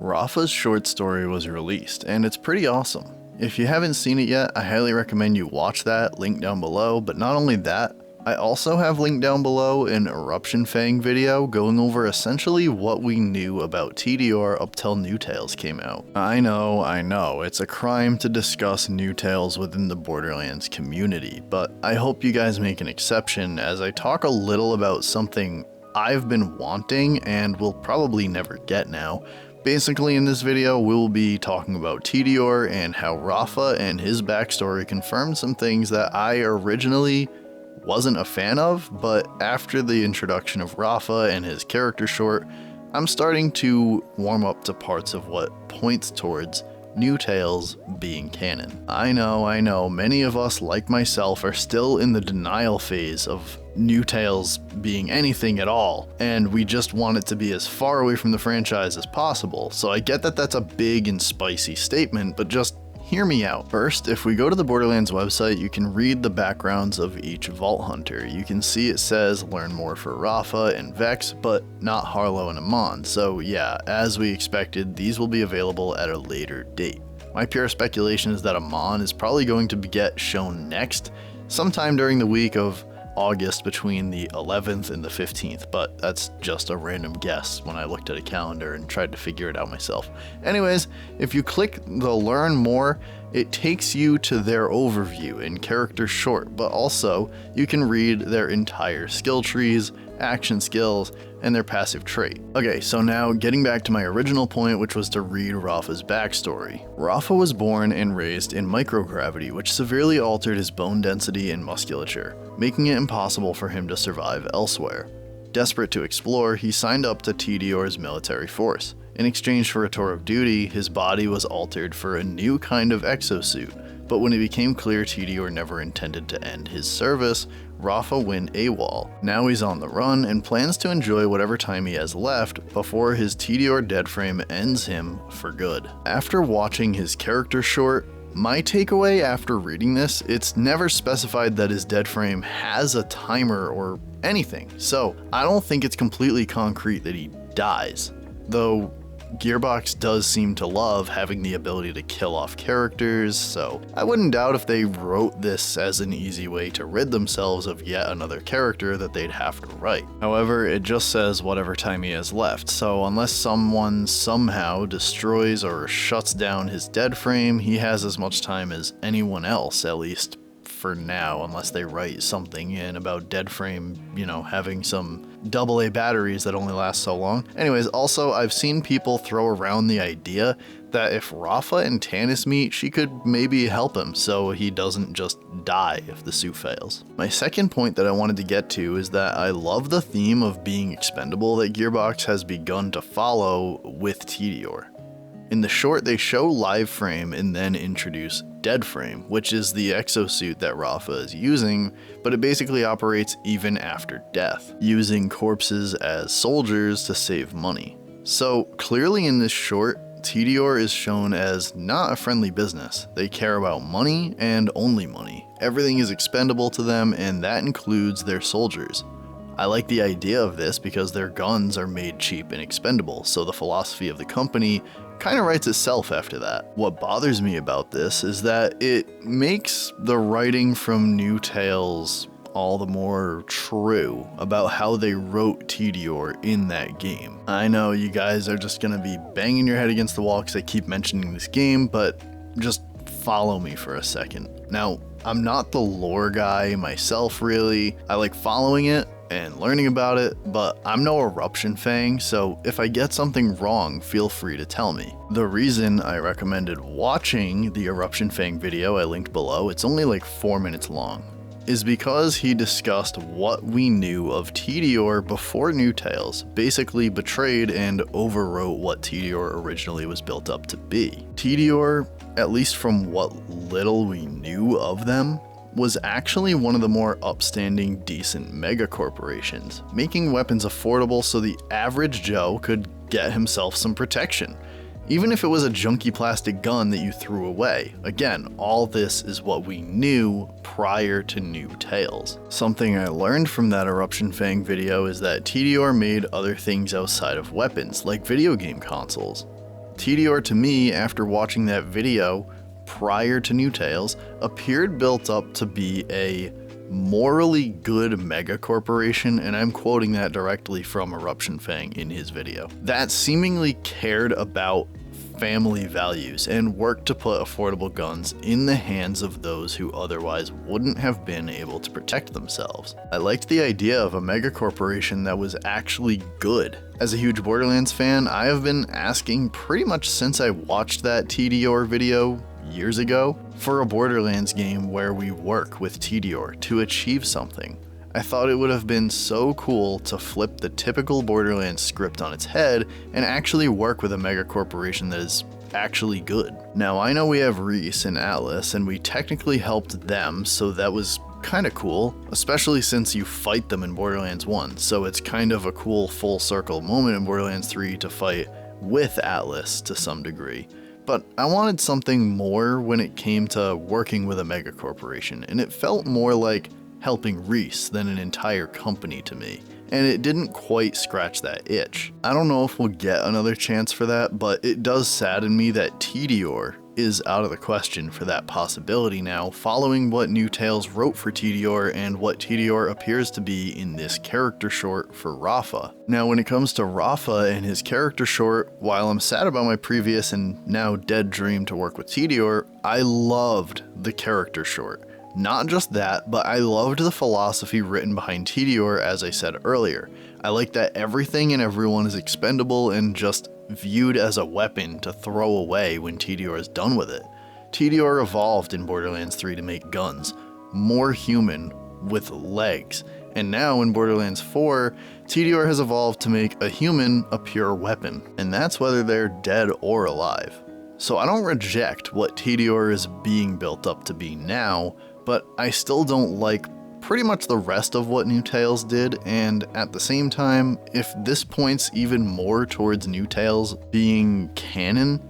Rafa's short story was released, and it's pretty awesome. If you haven't seen it yet, I highly recommend you watch that, link down below, but not only that, I also have linked down below an Eruption Fang video going over essentially what we knew about Tediore up till New Tales came out. I know, it's a crime to discuss New Tales within the Borderlands community, but I hope you guys make an exception as I talk a little about something I've been wanting and will probably never get now. Basically in this video, we'll be talking about Tediore and how Rafa and his backstory confirmed some things that I originally wasn't a fan of, but after the introduction of Rafa and his character short, I'm starting to warm up to parts of what points towards New Tales being canon. I know, many of us, like myself, are still in the denial phase of New Tales being anything at all, and we just want it to be as far away from the franchise as possible, so I get that that's a big and spicy statement, but just hear me out. First, if we go to the Borderlands website, you can read the backgrounds of each Vault Hunter. You can see it says learn more for Rafa and Vex, but not Harlow and Amon. So yeah, as we expected, these will be available at a later date. My pure speculation is that Amon is probably going to get shown next, sometime during the week of August between the 11th and the 15th, but that's just a random guess when I looked at a calendar and tried to figure it out myself. Anyways, if you click the learn more, it takes you to their overview and character short, but also you can read their entire skill trees, action skills, and their passive trait. Okay, so now getting back to my original point, which was to read Rafa's backstory. Rafa was born and raised in microgravity, which severely altered his bone density and musculature, making it impossible for him to survive elsewhere. Desperate to explore, he signed up to Tediore's military force. In exchange for a tour of duty, his body was altered for a new kind of exosuit, but when it became clear Tediore never intended to end his service, Rafa went AWOL. Now he's on the run and plans to enjoy whatever time he has left before his Tediore dead frame ends him for good. After watching his character short, my takeaway after reading this, it's never specified that his dead frame has a timer or anything, so I don't think it's completely concrete that he dies. Though Gearbox does seem to love having the ability to kill off characters, so I wouldn't doubt if they wrote this as an easy way to rid themselves of yet another character that they'd have to write. However, it just says whatever time he has left, so unless someone somehow destroys or shuts down his dead frame, he has as much time as anyone else, at least for now, unless they write something in about dead frame, having some AA batteries that only last so long. Anyways, also, I've seen people throw around the idea that if Rafa and Tannis meet, she could maybe help him so he doesn't just die if the suit fails. My second point that I wanted to get to is that I love the theme of being expendable that Gearbox has begun to follow with Tediore. In the short, they show live frame and then introduce dead frame, which is the exosuit that Rafa is using, but it basically operates even after death, using corpses as soldiers to save money. So clearly in this short, Tediore is shown as not a friendly business. They care about money and only money. Everything is expendable to them, and that includes their soldiers. I like the idea of this because their guns are made cheap and expendable, so the philosophy of the company kind of writes itself after that. What bothers me about this is that it makes the writing from New Tales all the more true about how they wrote Tediore in that game. I know you guys are just gonna be banging your head against the wall because I keep mentioning this game, but just follow me for a second. Now, I'm not the lore guy myself really. I like following it and learning about it, but I'm no Eruption Fang, so if I get something wrong, feel free to tell me. The reason I recommended watching the Eruption Fang video I linked below, it's only like 4 minutes long, is because he discussed what we knew of Tediore before New Tales, basically betrayed and overwrote what Tediore originally was built up to be. Tediore, at least from what little we knew of them, was actually one of the more upstanding, decent mega corporations, making weapons affordable so the average Joe could get himself some protection, even if it was a junky plastic gun that you threw away. Again, all this is what we knew prior to New Tales. Something I learned from that Eruption Fang video is that Tediore made other things outside of weapons, like video game consoles. Tediore, to me, after watching that video prior to New Tales, appeared built up to be a morally good mega corporation, and I'm quoting that directly from Eruption Fang in his video, that seemingly cared about family values and worked to put affordable guns in the hands of those who otherwise wouldn't have been able to protect themselves. I liked the idea of a mega corporation that was actually good. As a huge Borderlands fan, I have been asking pretty much since I watched that Tediore video years ago for a Borderlands game where we work with Tediore to achieve something. I thought it would have been so cool to flip the typical Borderlands script on its head and actually work with a mega corporation that is actually good. Now, I know we have Reese and Atlas, and we technically helped them, so that was kind of cool, especially since you fight them in Borderlands 1, so it's kind of a cool full circle moment in Borderlands 3 to fight with Atlas to some degree. But I wanted something more when it came to working with a mega corporation, and it felt more like helping Reese than an entire company to me, and it didn't quite scratch that itch. I don't know if we'll get another chance for that, but it does sadden me that Tediore is out of the question for that possibility now, following what New Tales wrote for Tediore and what Tediore appears to be in this character short for Rafa. Now, when it comes to Rafa and his character short, while I'm sad about my previous and now dead dream to work with Tediore, I loved the character short. Not just that, but I loved the philosophy written behind Tediore, as I said earlier. I like that everything and everyone is expendable and just viewed as a weapon to throw away when Tediore is done with it. Tediore evolved in Borderlands 3 to make guns, more human, with legs, and now in Borderlands 4, Tediore has evolved to make a human a pure weapon, and that's whether they're dead or alive. So I don't reject what Tediore is being built up to be now, but I still don't like pretty much the rest of what New Tales did, and at the same time, if this points even more towards New Tales being canon,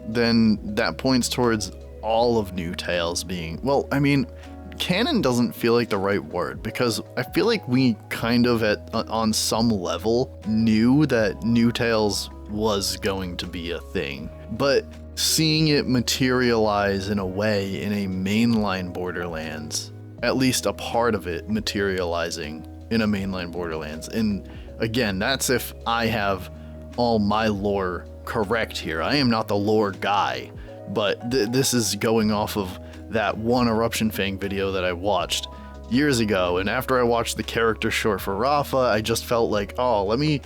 then that points towards all of New Tales being, well, I mean, canon doesn't feel like the right word, because I feel like we kind of on some level knew that New Tales was going to be a thing, but seeing it materialize in a way in a mainline Borderlands, at least a part of it materializing in a mainline Borderlands, and again, that's if I have all my lore correct here. I am not the lore guy, but this is going off of that one Eruption Fang video that I watched years ago, and after I watched the character short for Rafa, I just felt like, oh, let me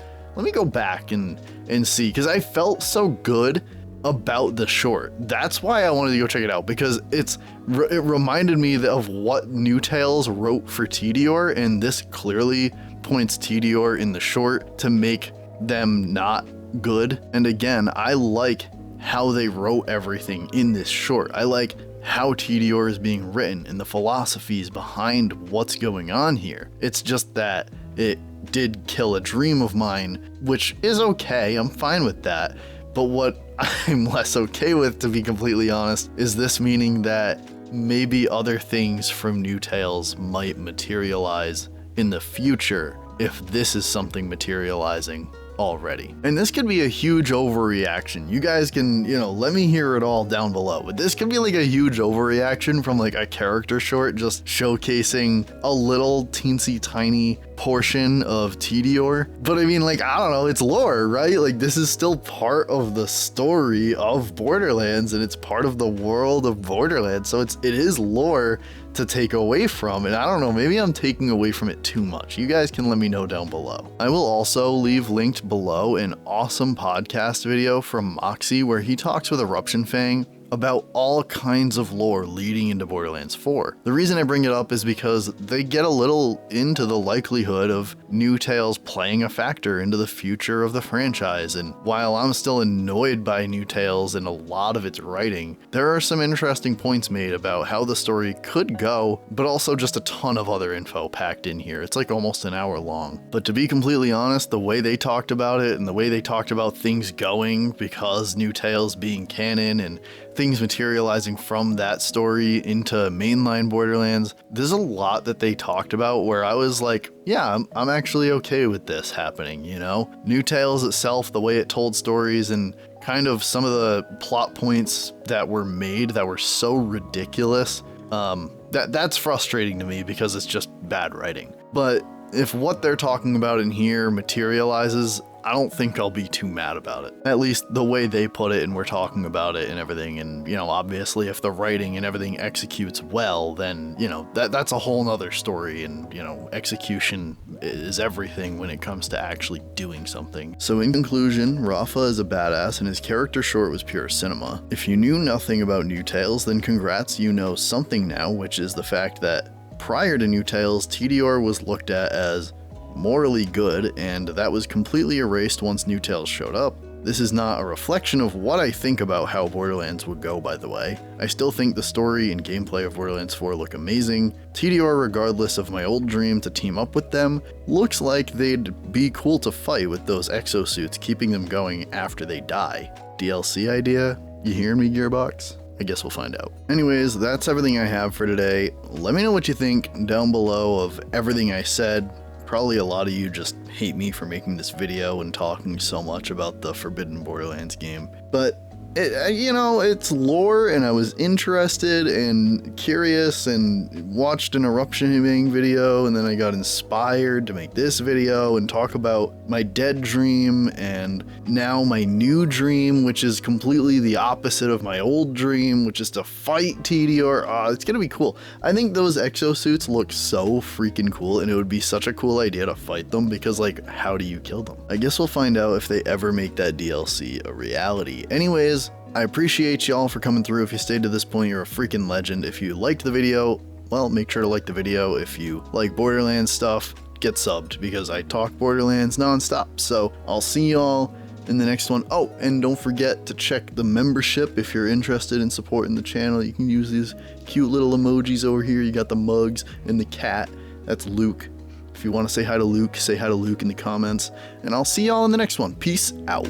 go back and see, because I felt so good about the short. That's why I wanted to go check it out, because it reminded me of what New Tales wrote for Tediore, and this clearly points Tediore in the short to make them not good. And again, I like how they wrote everything in this short. I like how Tediore is being written and the philosophies behind what's going on here. It's just that it did kill a dream of mine, which is okay, I'm fine with that. But what I'm less okay with, to be completely honest, is this meaning that maybe other things from New Tales might materialize in the future if this is something materializing already. And this could be a huge overreaction. You guys can, let me hear it all down below. But this could be like a huge overreaction from like a character short just showcasing a little teensy tiny portion of Tediore. But I mean, like, I don't know, it's lore, right? Like, this is still part of the story of Borderlands, and it's part of the world of Borderlands, so it is lore to take away from, and I don't know, maybe I'm taking away from it too much. You guys can let me know down below. I will also leave linked below an awesome podcast video from Moxsy where he talks with Eruption Fang about all kinds of lore leading into Borderlands 4. The reason I bring it up is because they get a little into the likelihood of New Tales playing a factor into the future of the franchise, and while I'm still annoyed by New Tales and a lot of its writing, there are some interesting points made about how the story could go, but also just a ton of other info packed in here. It's like almost an hour long. But to be completely honest, the way they talked about it and the way they talked about things going because New Tales being canon and things materializing from that story into mainline Borderlands, there's a lot that they talked about where I was like, yeah, I'm actually okay with this happening, New Tales itself, the way it told stories and kind of some of the plot points that were made that were so ridiculous. That's frustrating to me because it's just bad writing. But if what they're talking about in here materializes, I don't think I'll be too mad about it. At least the way they put it and we're talking about it and everything. And, you know, obviously if the writing and everything executes well, then, you know, that's a whole nother story. And, you know, execution is everything when it comes to actually doing something. So in conclusion, Rafa is a badass and his character short was pure cinema. If you knew nothing about New Tales, then congrats, you know something now, which is the fact that prior to New Tales, Tediore was looked at as morally good, and that was completely erased once New Tales showed up. This is not a reflection of what I think about how Borderlands would go, by the way. I still think the story and gameplay of Borderlands 4 look amazing. Tediore, regardless of my old dream to team up with them, looks like they'd be cool to fight with those exosuits, keeping them going after they die. DLC idea? You hear me, Gearbox? I guess we'll find out. Anyways, that's everything I have for today. Let me know what you think down below of everything I said. Probably a lot of you just hate me for making this video and talking so much about the Forbidden Borderlands game. But, you know, it's lore and I was interested and curious and watched an Eruption video, and then I got inspired to make this video and talk about my dead dream and now my new dream, which is completely the opposite of my old dream, which is to fight Tediore. It's gonna be cool. I think those exosuits look so freaking cool, and it would be such a cool idea to fight them because, like, how do you kill them? I guess we'll find out if they ever make that DLC a reality. Anyways, I appreciate y'all for coming through. If you stayed to this point, you're a freaking legend. If you liked the video, well, make sure to like the video. If you like Borderlands stuff, get subbed because I talk Borderlands nonstop. So I'll see y'all in the next one. Oh, and don't forget to check the membership if you're interested in supporting the channel. You can use these cute little emojis over here. You got the mugs and the cat. That's Luke. If you want to say hi to Luke in the comments. And I'll see y'all in the next one. Peace out.